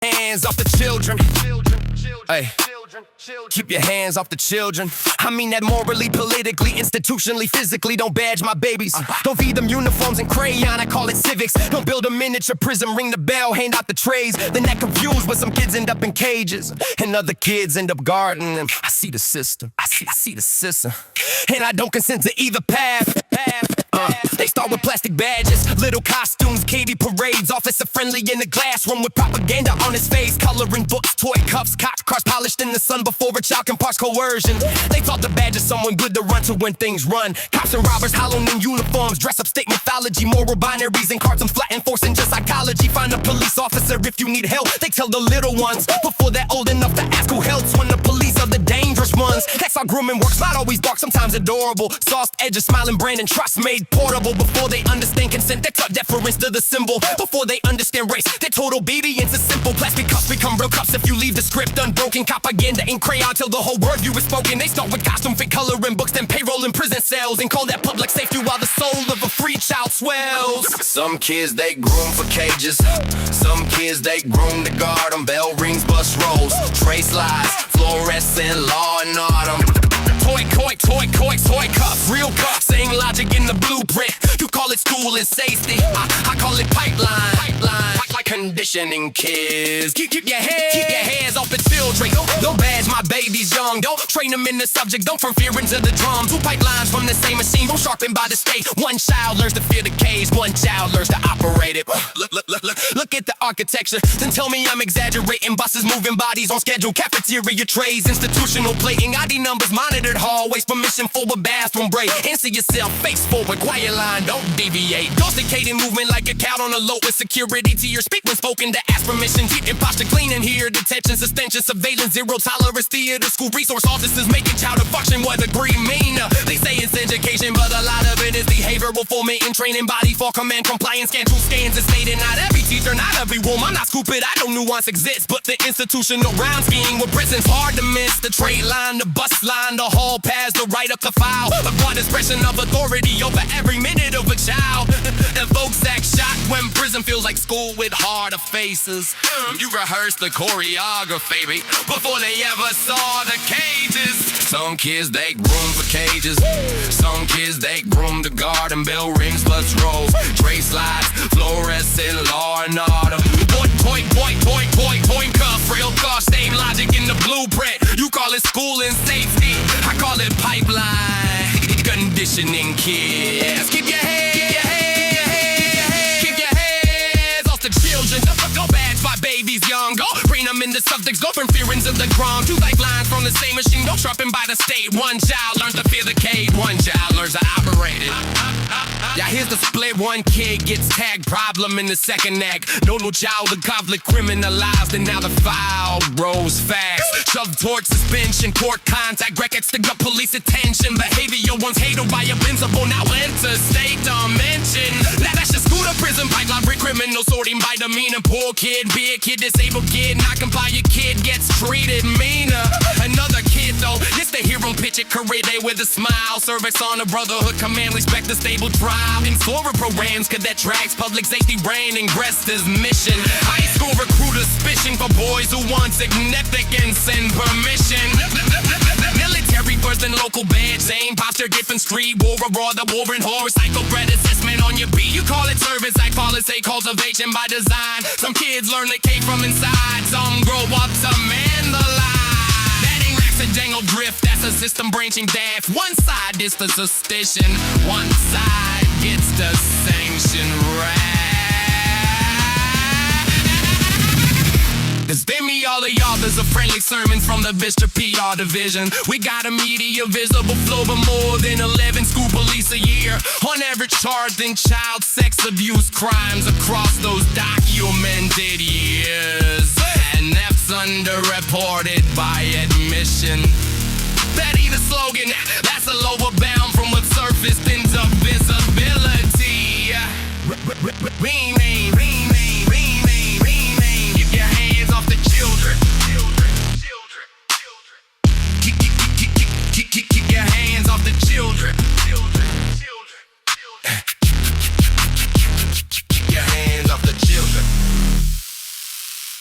Hands off the children. Hey, keep your hands off the children. I mean that morally, politically, institutionally, physically. Don't badge my babies. Don't feed them uniforms and crayon, I call it civics. Don't build a miniature prison, ring the bell, hand out the trays. Then that confused when some kids end up in cages and other kids end up guarding them. I see the system, I see the system, and I don't consent to either path. They start with plastic badges, little costumes, KD parades, officer friendly in the classroom with propaganda on his face, coloring books, toy cups, cocked, cross polished in the sun before a child can parse coercion. They thought the badge is someone good to run to when things run. Cops and robbers hollowing in uniforms, dress up state mythology, moral binaries and cartoons, flatten, forcing just psychology. Find a police officer if you need help. They tell the little ones before they're old enough to ask who helps, when the police are the dangerous ones. That's how grooming works, not always dark, sometimes adorable. Soft edges, smiling brand and trust made portable. Before they understand consent, they taught deference to the symbol. Before they understand race, their total obedience is simple. Plastic cups become real cups if you leave the script unbroken. Propaganda in crayon till the whole word view is spoken. They start with costume fit, coloring books, then payroll in prison cells, and call that public safety while the soul of a free child swells. Some kids they groom for cages, some kids they groom to guard them. Bell rings, bus rolls, tray slides, fluorescent law and autumn. Toy cups, real cups, same logic in the blueprint. You call it school and safety, I call it pipeline. Like conditioning kids. Keep your hands off the children. Don't badge my babies young. Don't train them in the subject. Don't from fear into the drum. Two pipelines from the same machine. Don't sharpen by the state. One child learns to fear the cage. One child learns to operate it. Look at the architecture. Then tell me I'm exaggerating. Buses moving bodies on schedule. Cafeteria trays. Institutional plating. ID numbers monitored. Hallways. Permission for a bathroom break. Answer yourself. Face forward. Quiet line. Don't deviate. Domesticated movement like a cat on a low with security to your speak when spoken to ask permission. Keep your posture clean in here. Detention, suspension, surveillance, zero tolerance. Theater, school, resource officers making child to function. What degree mean? They say it's education, but a lot of it is behavioral forming and training. Body for command, compliance, scan through scans and stating. Not every teacher, not every woman. I'm not stupid, I know nuance exists, but the institutional round scheme with prisons hard to miss. The trade line, the bus line, the hall pass, the write up the file. A broad expression of authority over every minute of a child. And folks act shocked when prison feels like school with harder faces. You rehearse the choreography before they ever saw the cages. Some kids they groom for cages, some kids they groom to guard and bell rings, bus rolls, tray slides, fluorescent law and autumn. Toy cuff, real cuff, same logic in the blueprint. You call it school and safety, I call it pipeline. Conditioning kids. Keep your hands off the children. Go badge my babies young. Go bring them in the subjects. Go from fear into the ground. Two lifelines from the same machine. Don't sharpen by the state. One child learns to fear the cage. One child learns to operate it. Yeah, here's the split. One kid gets tagged, problem in the second act. No child of conflict criminalized, and now the file rolls fast. Shove torch, suspension, court contact, records to gut police attention. Behavior once hated by a principal, now enter state dimension. Now that's just school to prison pipeline, free criminal sorting by demeanor. Poor kid, big kid, disabled kid, not comply, your kid gets treated meaner. Another kid though, this the hero picture, career day with a smile. Service on a brotherhood command, respect the stable tribe. Explorer programs, cadet tracks, public safety brain, ingress his mission. High school recruiter suspicion for boys who want significance and permission. Military first and local badge, same posture, different street war, raw, the war and horror, psychobred assessment on your beat. You call it service, I call it say cultivation by design. Some kids learn the cake from inside, some grow up to man the lie. That ain't accidental drift, that's a system branching daft. One side is the suspicion, one side gets the sanction rap. Spin me all of y'all, there's a friendly sermons from the Bishop PR division. We got a media visible flow of more than 11 school police a year. On average charged in child sex abuse crimes across those documented years. And that's underreported by admission. That ain't a slogan, that's a lower bound from what's surfaced into visibility. We ain't